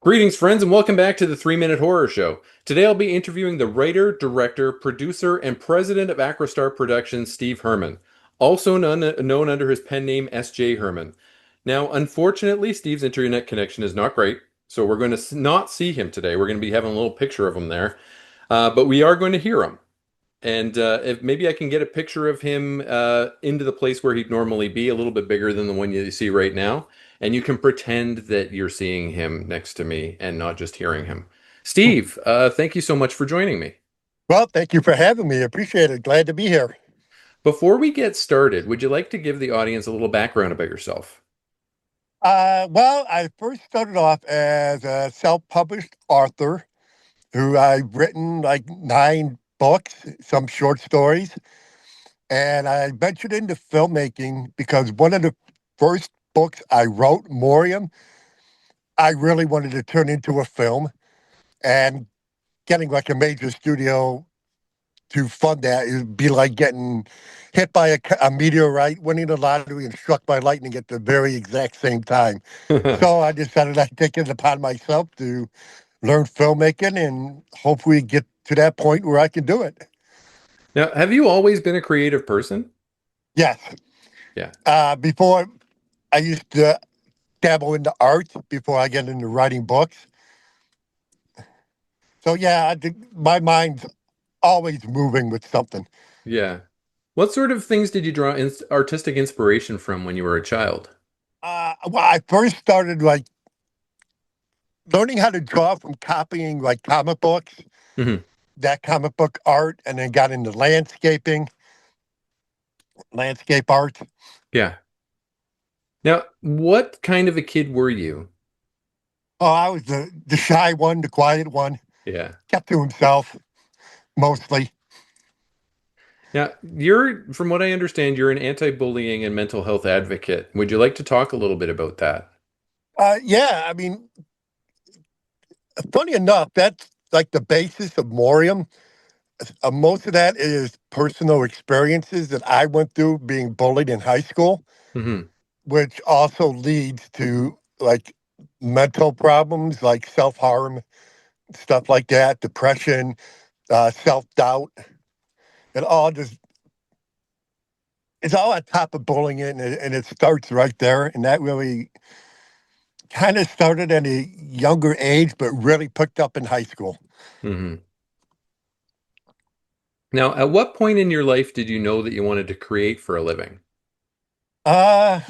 Greetings, friends, and welcome back to the 3 Minute Horror Show. Today I'll be interviewing the writer, director, producer, and president of Acrostar Productions, Steve Hermann, also known under his pen name SJ Hermann. Now, unfortunately, Steve's internet connection is not great, so we're going to not see him today. We're going to be having a little picture of him there, but we are going to hear him. And if maybe I can get a picture of him into the place where he'd normally be, a little bit bigger than the one you see right now. And you can pretend that you're seeing him next to me and not just hearing him. Steve, thank you so much for joining me. Well, thank you for having me. Appreciate it. Glad to be here. Before we get started, would you like to give the audience a little background about yourself? Well, I first started off as a self-published author who I've written like 9 books, some short stories, and I ventured into filmmaking because one of the first books I wrote, Morium, I really wanted to turn into a film, and getting like a major studio to fund that, it would be like getting hit by a meteorite, winning the lottery, and struck by lightning at the very exact same time. So I decided I'd take it upon myself to learn filmmaking and hopefully get to that point where I can do it. Now, have you always been a creative person? Yes. Yeah. Before I used to dabble into art before I get into writing books. So yeah, I think my mind's always moving with something. Yeah. What sort of things did you draw artistic inspiration from when you were a child? Well, I first started like learning how to draw from copying like comic books, Hmm. that comic book art, and then got into landscape art. Yeah. Now, what kind of a kid were you? Oh, I was the shy one, the quiet one, Yeah. kept to himself mostly. Now, from what I understand, you're an anti-bullying and mental health advocate. Would you like to talk a little bit about that? Yeah, I mean, funny enough, that's like the basis of Morium. Most of that is personal experiences that I went through being bullied in high school, Hmm. which also leads to like mental problems like self harm, stuff like that, depression, self doubt. It all just it's all on top of bullying, and it starts right there. And that really kind of started at a younger age, but really picked up in high school. Hmm. Now, at what point in your life did you know that you wanted to create for a living? Uh,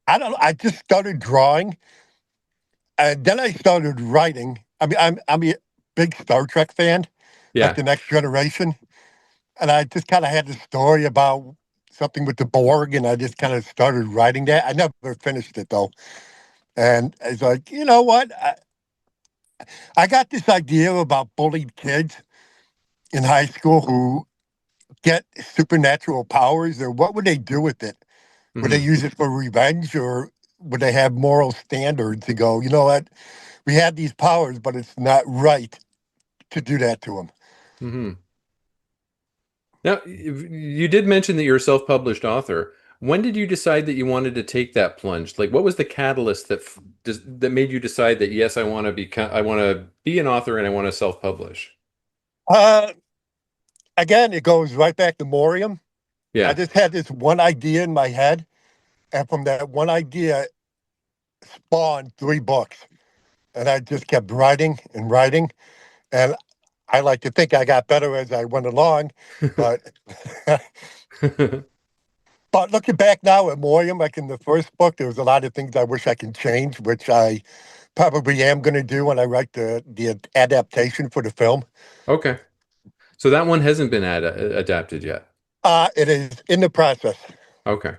I don't know. I just started drawing, and then I started writing. I mean, I'm a big Star Trek fan, like Yeah. the Next Generation, and I just kind of had this story about something with the Borg, and I just kind of started writing that. I never finished it though, and it's like, you know what? I got this idea about bullied kids in high school who get supernatural powers, or what would they do with it? Would they Hmm. use it for revenge, or would they have moral standards to go, you know what? We had these powers, but it's not right to do that to them. Hmm. Now, you did mention that you're a self-published author. When did you decide that you wanted to take that plunge? Like, what was the catalyst that made you decide that yes, I want to be an author and I want to self-publish? Uh, Again, it goes right back to Morium. I Yeah. just had this one idea in my head, and from that one idea spawned 3 books. And I just kept writing and writing. And I like to think I got better as I went along, but but looking back now at Morium, like in the first book, there was a lot of things I wish I can change, which I probably am going to do when I write the adaptation for the film. Okay. So that one hasn't been adapted yet. It is in the process. Okay.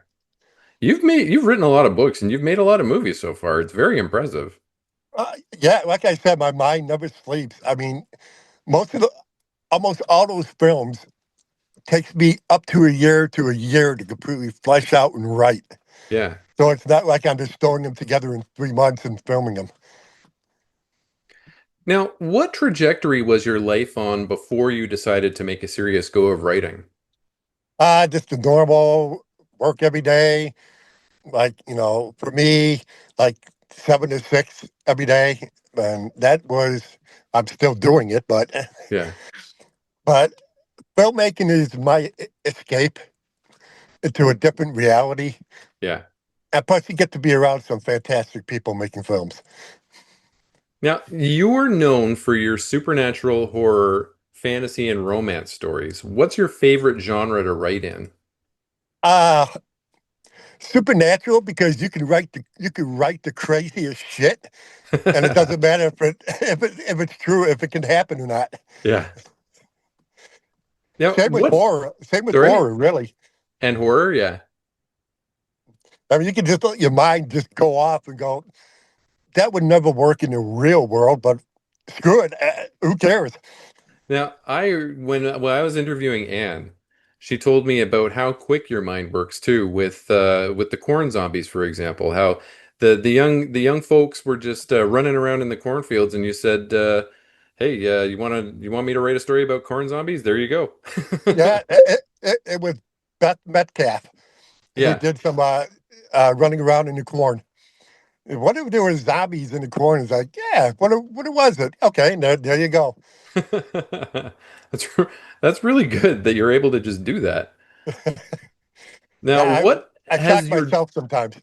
You've written a lot of books and you've made a lot of movies so far. It's very impressive. Yeah, like I said, my mind never sleeps. I mean, most of the almost all those films takes me up to a year to completely flesh out and write. Yeah. So it's not like I'm just throwing them together in 3 months and filming them. Now, what trajectory was your life on before you decided to make a serious go of writing? Just the normal work every day. Like, for me, like 7 to 6 every day, and that was I'm still doing it, Yeah. but filmmaking is my escape into a different reality. Yeah. And plus, you get to be around some fantastic people making films. Now, you're known for your supernatural horror, fantasy, and romance stories. What's your favorite genre to write in? Uh Supernatural because you can write the craziest shit, and it doesn't matter if it's true, if it can happen or not. Yeah. Now, Same with what? horror. Same with Sorry? horror, really. And horror? Yeah. I mean, you can just let your mind just go off and go, that would never work in the real world, but screw it. Who cares? Now, when I was interviewing Anne, she told me about how quick your mind works too, with the corn zombies, for example. How the young folks were just running around in the cornfields, and you said, "Hey, you want me to write a story about corn zombies? There you go." Yeah, it was Beth Metcalf who Yeah. did some running around in the corn. What if there were zombies in the corn? It's like, yeah, what was it? Okay, there you go. That's that's really good that you're able to just do that. Now, Yeah, what I shock has your myself sometimes.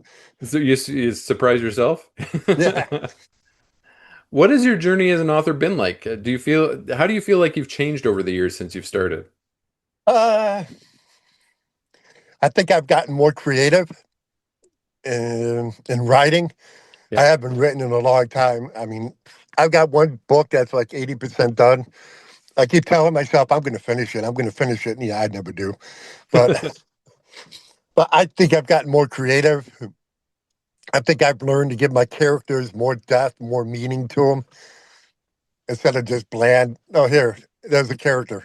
so you surprise yourself? Yeah. What has your journey as an author been like? How do you feel like you've changed over the years since you've started? Uh, I think I've gotten more creative in writing. I Yeah. haven't written in a long time. I mean, I've got one book that's like 80% done. I keep telling myself I'm going to finish it. I'm going to finish it. And yeah, I never do. But but I think I've gotten more creative. I think I've learned to give my characters more depth, more meaning to them instead of just bland. Oh, here, there's a character.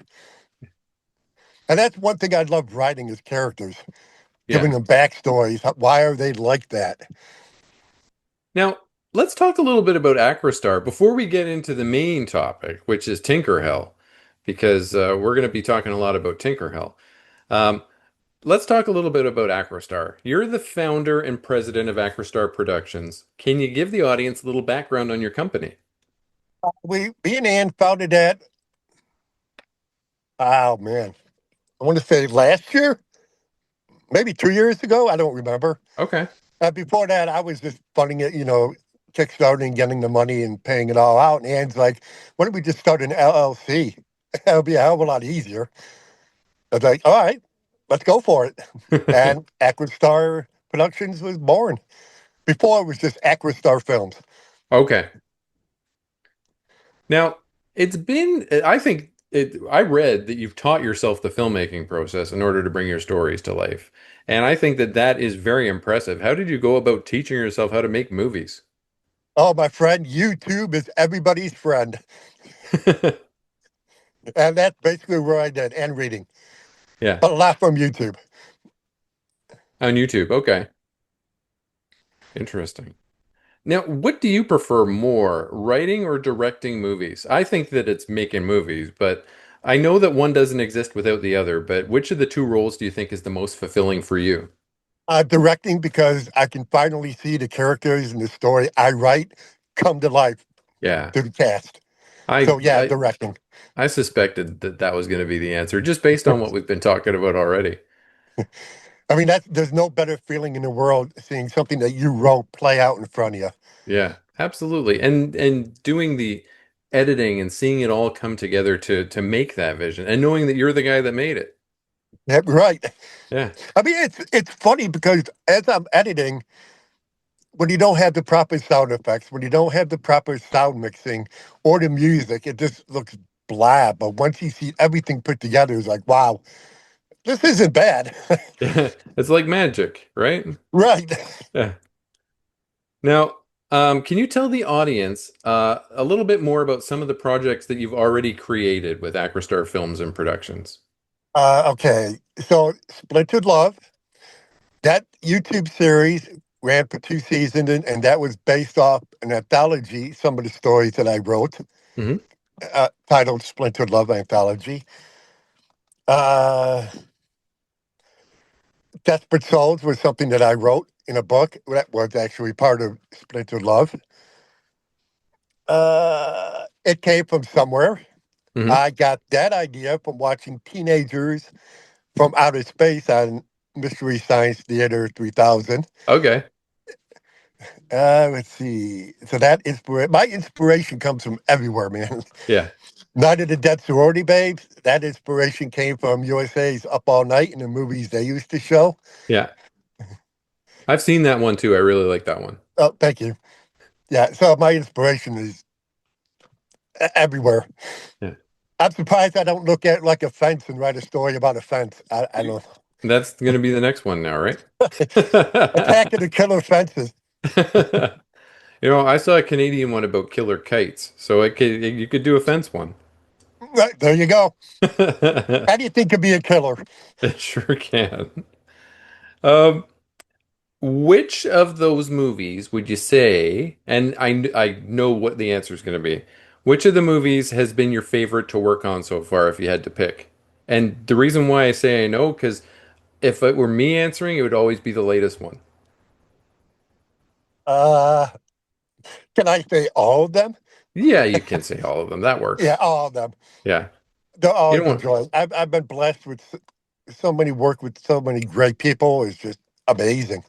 And that's one thing I love writing is characters, giving Yeah. them backstories. Why are they like that? Now, let's talk a little bit about Acrostar before we get into the main topic, which is Tinkerhell, because we're going to be talking a lot about Tinkerhell. Um, let's talk a little bit about Acrostar. You're the founder and president of Acrostar Productions. Can you give the audience a little background on your company? Me and Ann founded that. Oh man, I want to say last year, maybe 2 years ago. I don't remember. Okay. Before that, I was just funding it, kickstarting, getting the money and paying it all out. And Ann's like, "Why don't we just start an LLC? That'll be a hell of a lot easier." I was like, "All right, let's go for it." And Aquastar Productions was born. Before it was just Aquastar Films. Okay. Now, I think I read that you've taught yourself the filmmaking process in order to bring your stories to life. And I think that that is very impressive. How did you go about teaching yourself how to make movies? Oh, my friend, YouTube is everybody's friend. And that's basically where I did, and reading, Yeah, but a lot from YouTube. on YouTube. Okay, interesting. Now, what do you prefer more, writing or directing movies? I think that it's making movies, but I know that one doesn't exist without the other. But which of the two roles do you think is the most fulfilling for you? Directing because I can finally see the characters and the story I write come to life Yeah, through the cast. I So yeah, I, directing. I suspected that that was going to be the answer, just based on what we've been talking about already. I mean, there's no better feeling in the world seeing something that you wrote play out in front of you. Yeah, absolutely. And doing the editing and seeing it all come together to make that vision and knowing that you're the guy that made it. Yeah, right. Yeah. I mean, it's funny because as I'm editing, when you don't have the proper sound effects, when you don't have the proper sound mixing or the music, it just looks blah. But once you see everything put together, it's like, wow, this isn't bad. It's like magic, right? Right. Yeah. Now, can you tell the audience a little bit more about some of the projects that you've already created with Acrostar Films and Productions? Okay. So, Splintered Love, that YouTube series ran for 2 seasons, and that was based off an anthology, some of the stories that I wrote, Hmm. titled Splintered Love Anthology. Uh, Desperate Souls was something that I wrote. in a book that was actually part of Splinter Love. It came from somewhere. Hmm. I got that idea from watching teenagers from outer space on Mystery Science Theater 3000. Okay. Let's see. So that my inspiration comes from everywhere, man. Yeah. Night of the Dead Sorority Babes. That inspiration came from USA's Up All Night and the movies they used to show. Yeah. I've seen that one too. I really like that one. Oh, thank you. Yeah. So my inspiration is everywhere. Yeah. I'm surprised I don't look at it like a fence and write a story about a fence. I don't. That's going to be the next one now, right? Attacking the killer fences. I saw a Canadian one about killer kites, so you could do a fence one. Right, there you go. It How do you think could be a killer? sure can. Um, which of those movies would you say, and I know what the answer is going to be, which of the movies has been your favorite to work on so far if you had to pick? And the reason why I say I know, because if it were me answering, it would always be the latest one. Uh, can I say all of them? Yeah, you can say all of them. That Yeah, works. all of them. Yeah. They're You always don't want, enjoying. I've been blessed with so many work with so many great people. It's just amazing,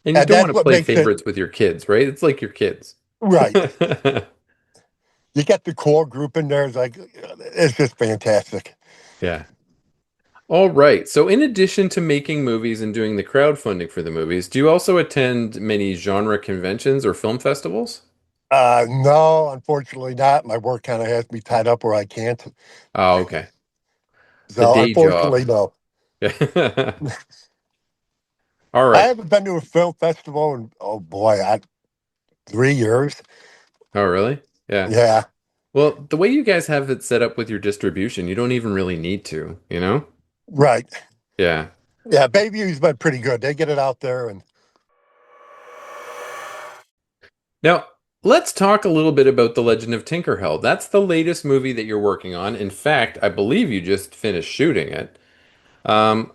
and you and don't want that's to what play makes it favorites with your kids, right? It's like your kids. right. You get the core group in there. It's just fantastic. Yeah. All right. So, in addition to making movies and doing the crowdfunding for the movies, do you also attend many genre conventions or film festivals? No, unfortunately not. My work kind of has me tied up where I can't. Oh, okay. The So day job. unfortunately, no. All I right. haven't been to a film festival in, oh boy, 3 years. Oh, really? Yeah. Yeah, Well, the way you guys have it set up with your distribution, you don't even really need to, you know? right. Yeah. Yeah, Bayview's been pretty good. They get it out there, and Now, let's talk a little bit about The Legend of Tinkerhell. That's the latest movie that you're working on. In fact, I believe you just finished shooting it.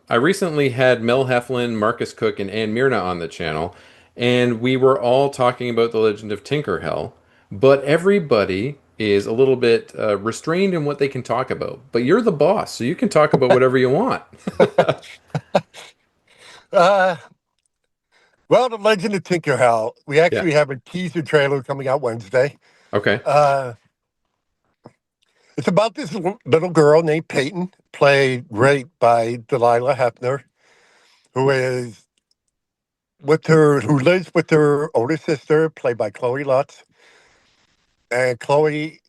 I recently had Mel Heflin, Marcus Cook, and Ann Myrna on the channel, and we were all talking about The Legend of Tinkerhell, but everybody is a little bit restrained in what they can talk about. But you're the boss, so you can talk about whatever you want. uh, well, The Legend of Tinkerhell. We Yeah. actually have a teaser trailer coming out Wednesday. Okay. Uh, it's about this little girl named Peyton, played great by Delilah Hefner, who is who lives with her older sister, played by Chloe Lutz, and Chloe,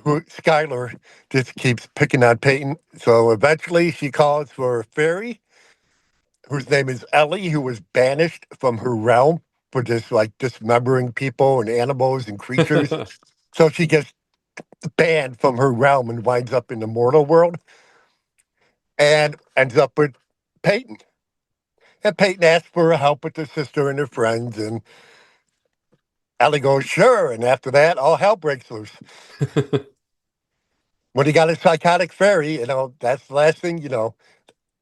who Skylar, just keeps picking on Peyton. So eventually, she calls for a fairy, whose name is Ellie, who was banished from her realm for just like dismembering people and animals and creatures. So she gets banned from her realm and winds up in the mortal world and ends up with Peyton. And Peyton asks for help with her sister and her friends, and Ellie goes, sure. And after that, all hell breaks loose. When he got a psychotic fairy, that's the last thing,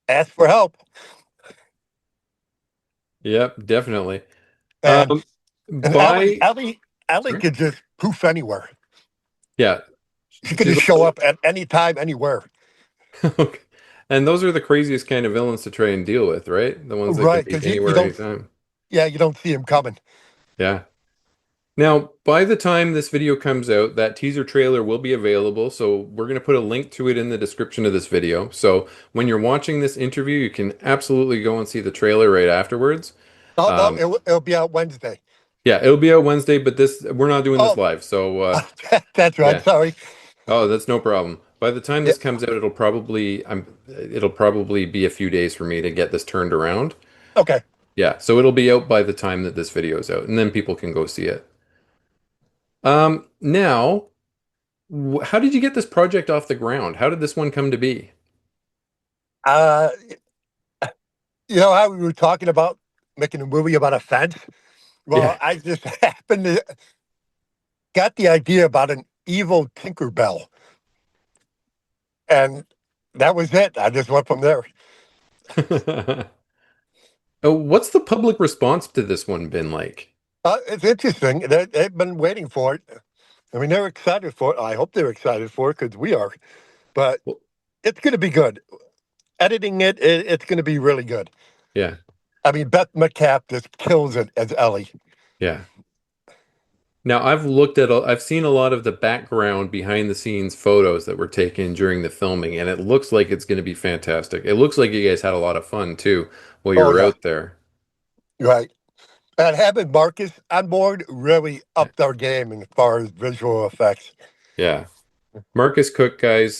ask for help. Yep, definitely. And Um, and Ellie, by Ellie, Ellie sorry? could just poof anywhere. Yeah. She could She's just show also up at any time, anywhere. okay. And those are the craziest kind of villains to try and deal with, right? The ones that can Right, be because you anywhere, don't, anytime. yeah, you don't see him coming. Yeah. Now, by the time this video comes out, that teaser trailer will be available. So we're going to put a link to it in the description of this video. So when you're watching this interview, you can absolutely go and see the trailer right afterwards. Oh, no, Um, it'll be out Wednesday. yeah, it'll be out Wednesday, but we're not doing this Oh, live. So that's right. yeah. Sorry. Oh, that's no problem. By the time Yeah, this comes out, it'll probably be a few days for me to get this turned around. okay. Yeah, so it'll be out by the time that this video is out, and then people can go see it. Now, how did you get this project off the ground? How did this one come to be? Uh, you know how we were talking about making a movie about a fence? Yeah. Well, I just happened to got the idea about an evil Tinkerbell, and that was it. I just went from there. Oh, what's the public response to this one been like? It's interesting. They've been waiting for it. I mean, they're excited for it. I hope they're excited for it because we are. But Well, it's going to be good. Editing it's going to be really good. yeah, I mean, Beth McCap just kills it as Ellie. yeah. Now I've seen a lot of the background behind the scenes photos that were taken during the filming, and it looks like it's going to be fantastic. It looks like you guys had a lot of fun too while you Oh were yeah, out there. right. And having Marcus on board really Yeah. upped our game as far as visual effects. Yeah. Marcus Cook, guys,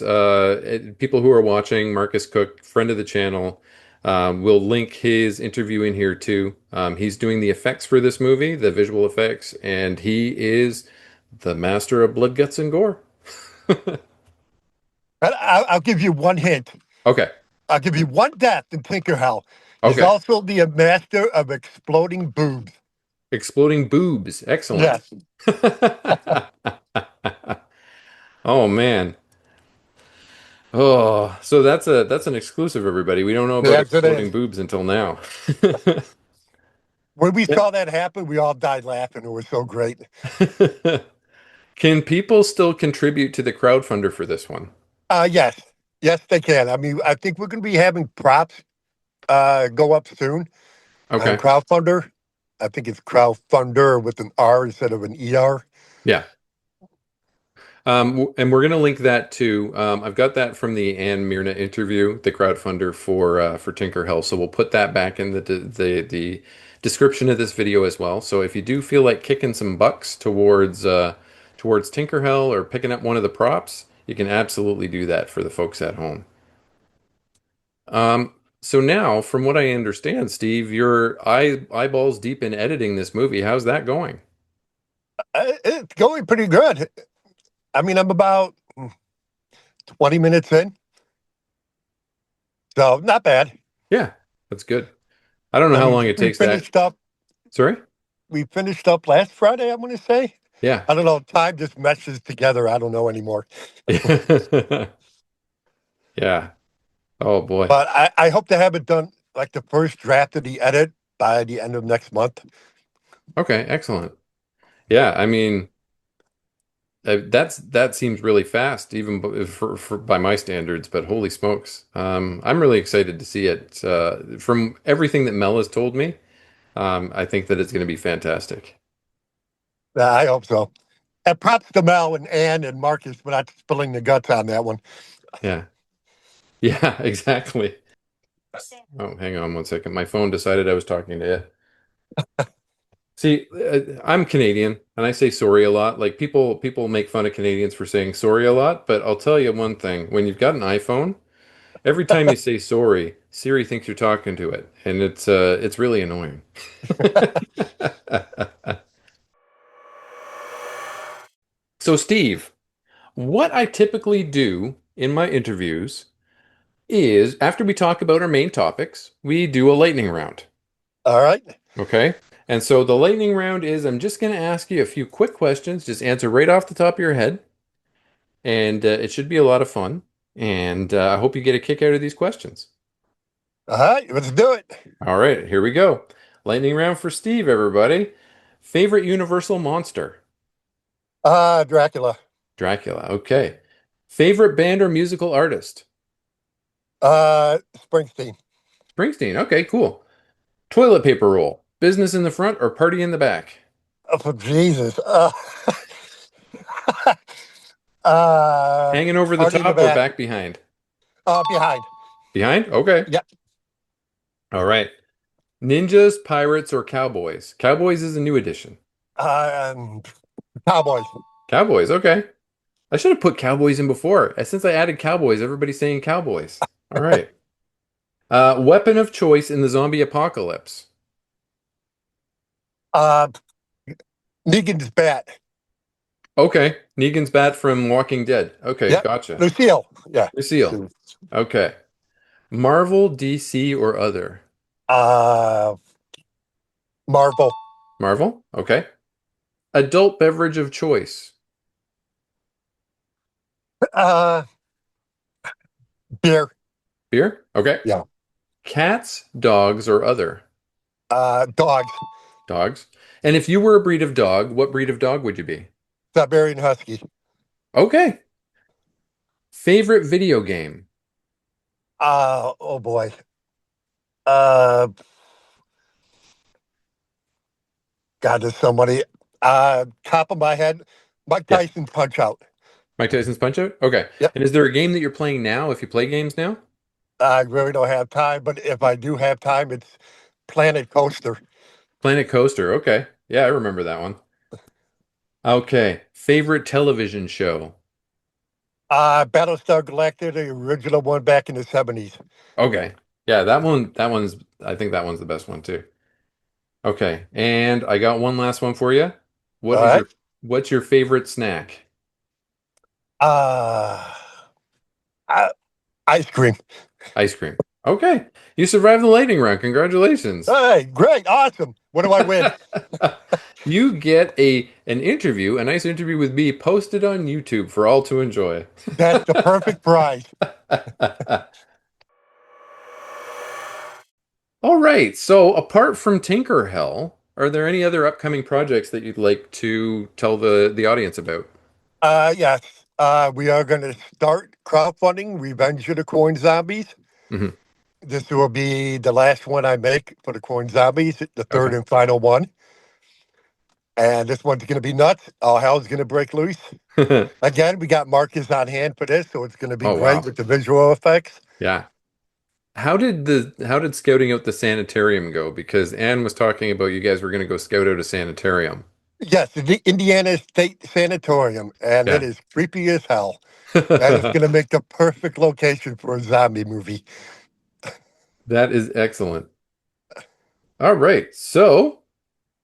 people who are watching, Marcus Cook, friend of the channel, we'll link his interview in here too. He's doing the effects for this movie, the visual effects, and he is the master of blood, guts, and gore. And I'll give you one hint. Okay, I'll give you one death in Tinker Hell. He's okay. also the master of exploding boobs. Exploding boobs. Excellent. Yes, Oh man. Oh, so that's an exclusive, everybody. We don't know about yes, it is. exploding boobs until now. When we Yeah. saw that happen, we all died laughing. It was so great. Can people still contribute to the crowdfunder for this one? Yes, yes, they can. I mean, I think we're going to be having props go up soon on Okay. crowdfunder. I think it's crowdfunder with an R instead of an ER. Yeah. And we're gonna link that too. I've got that from the Ann Mirna interview, the crowdfunder for Tinker Hell. So we'll put that back in the description of this video as well. So if you do feel like kicking some bucks towards Tinker Hell or picking up one of the props, you can absolutely do that for the folks at home. So now, from what I understand, Steve, you're eyeballs deep in editing this movie. How's that going? It's going pretty good. I mean, I'm about 20 minutes in, so not bad. Yeah, that's good. I don't know I how mean, long it we takes that. finished up. Sorry? We finished up last Friday. I want to say. Yeah. I don't know. Time just meshes together. I don't know anymore. Yeah. Oh boy. But I hope to have it done like the first draft of the edit by the end of next month. Okay, excellent. Yeah, I mean, that seems really fast, even for by my standards. But holy smokes, I'm really excited to see it. From everything that Mel has told me, I think that it's going to be fantastic. Yeah, I hope so. And props to Mel and Ann and Marcus for not spilling the guts on that one. Yeah, yeah, exactly. Oh, hang on one second. My phone decided I was talking to you. See, I'm Canadian and I say sorry a lot. Like people make fun of Canadians for saying sorry a lot, but I'll tell you one thing. When you've got an iPhone, every time you say sorry, Siri thinks you're talking to it, and it's really annoying. So, Steve, what I typically do in my interviews is after we talk about our main topics, we do a lightning round. All right. Okay? And so the lightning round is I'm just going to ask you a few quick questions, just answer right off the top of your head, and it should be a lot of fun. And I hope you get a kick out of these questions. All right. Let's do it. All right, here we go. Lightning round for Steve, everybody. Favorite Universal monster? Dracula. Dracula. Okay. Favorite band or musical artist? Springsteen. Springsteen. Okay, cool. Toilet paper roll. Business in the front or party in the back? Oh, for Jesus. Hanging over the Party in the top or back. back behind? Behind. Behind? Okay. Yeah. All right. Ninjas, pirates, or cowboys? Cowboys is a new addition. Um, Cowboys. Cowboys. Okay. I should have put cowboys in before. Since I added cowboys, everybody's saying cowboys. All right. Weapon of choice in the zombie apocalypse. Uh, Negan's bat. Okay. Negan's bat from Walking Dead. Okay, Yep. gotcha. Lucille. Yeah. Lucille. Okay. Marvel, DC, or other? Uh, Marvel. Marvel. Okay. Adult beverage of choice. Uh, Beer. Beer. Okay. Yeah. Cats, dogs, or other? Dogs, Dogs. And if you were a breed of dog, what breed of dog would you be? Siberian Husky. Okay. Favorite video game? Oh boy. Uh, God, there's so many. Top of my head, Mike Yeah. Tyson's Punch Out. Mike Tyson's Punch-Out? Okay. Yep. And is there a game that you're playing now if you play games now? I really don't have time, but if I do have time, it's Planet Coaster. Planet Coaster. Okay. Yeah, I remember that one. Okay. Favorite television show? Battlestar Galactica, the original one back in the 70s. Okay. Yeah, I think that one's the best one too. Okay. And I got one last one for you. All What is right. your what's your favorite snack? Uh, uh, Ice cream. Ice cream. Okay. You survived the lightning round. Congratulations. All right, great, awesome. What do I win? You get an interview, a nice interview with me posted on YouTube for all to enjoy. That's the perfect prize. All right. So apart from Tinker Hell, are there any other upcoming projects that you'd like to tell the audience about? Yes, we are going to start crowdfunding Revenge of the Corn Zombies. Hmm. This will be the last one I make for the Corn Zombies, the third Okay. and final one. And this one's going to be nuts. All hell's going to break loose. Again, we got Marcus on hand for this, so it's going to be Oh great wow. with the visual effects. Yeah. How did scouting out the sanitarium go? Because Anne was talking about you guys were going to go scout out a sanitarium. Yes, the Indiana State Sanatorium, and it Yeah. is creepy as hell. And it's going to make the perfect location for a zombie movie. That is excellent. All right. So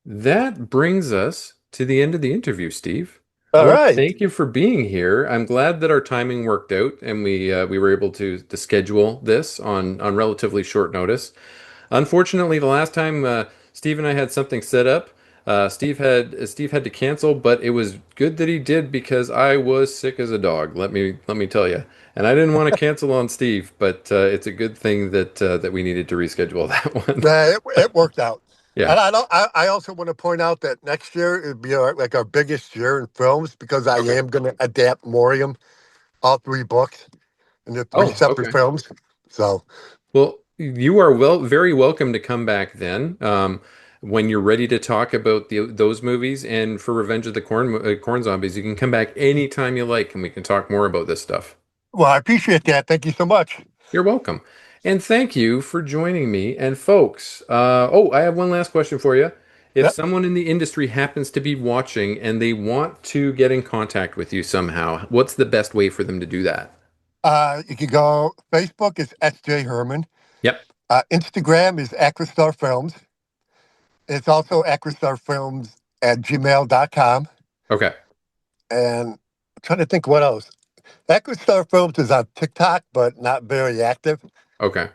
that brings us to the end of the interview, Steve. I All want to right. thank you for being here. I'm glad that our timing worked out and we were able to schedule this on relatively short notice. Unfortunately, the last time Steve and I had something set up, Steve had to cancel, but it was good that he did because I was sick as a dog. Let me tell you. And I didn't want to cancel on Steve, but it's a good thing that we needed to reschedule that one. It worked out. Yeah. And I also want to point out that next year it'd be like our biggest year in films because I Okay. am going to adapt Morium, all three books, into three Oh, separate okay. films. So, Well, you are very welcome to come back then, when you're ready to talk about those movies. And for Revenge of the Corn Zombies, you can come back anytime you like, and we can talk more about this stuff. well, I appreciate that. Thank you so much. You're welcome, and thank you for joining me. And folks, oh, I have one last question for you. If Yep. someone in the industry happens to be watching and they want to get in contact with you somehow, what's the best way for them to do that? You can go, Facebook is SJ Hermann. Yep. Instagram is Acrostar Films. It's also acrostarfilms at gmail.com. Okay. And I'm trying to think what else. Acrostar Films is on TikTok, but not very active. Okay.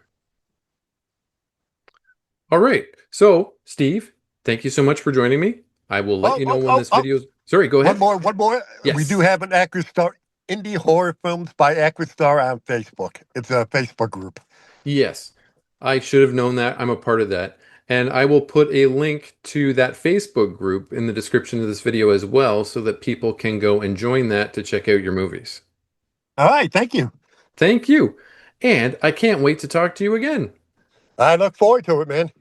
All right. So, Steve, thank you so much for joining me. I will let Oh, you know oh, when oh, this oh. video's. Sorry, go ahead. One more. We do Yes. have an Acrostar Indie Horror Films by Acrostar on Facebook. It's a Facebook group. Yes. I should have known that. I'm a part of that. And I will put a link to that Facebook group in the description of this video as well so that people can go and join that to check out your movies. All right, thank you. Thank you. And I can't wait to talk to you again. I look forward to it, man.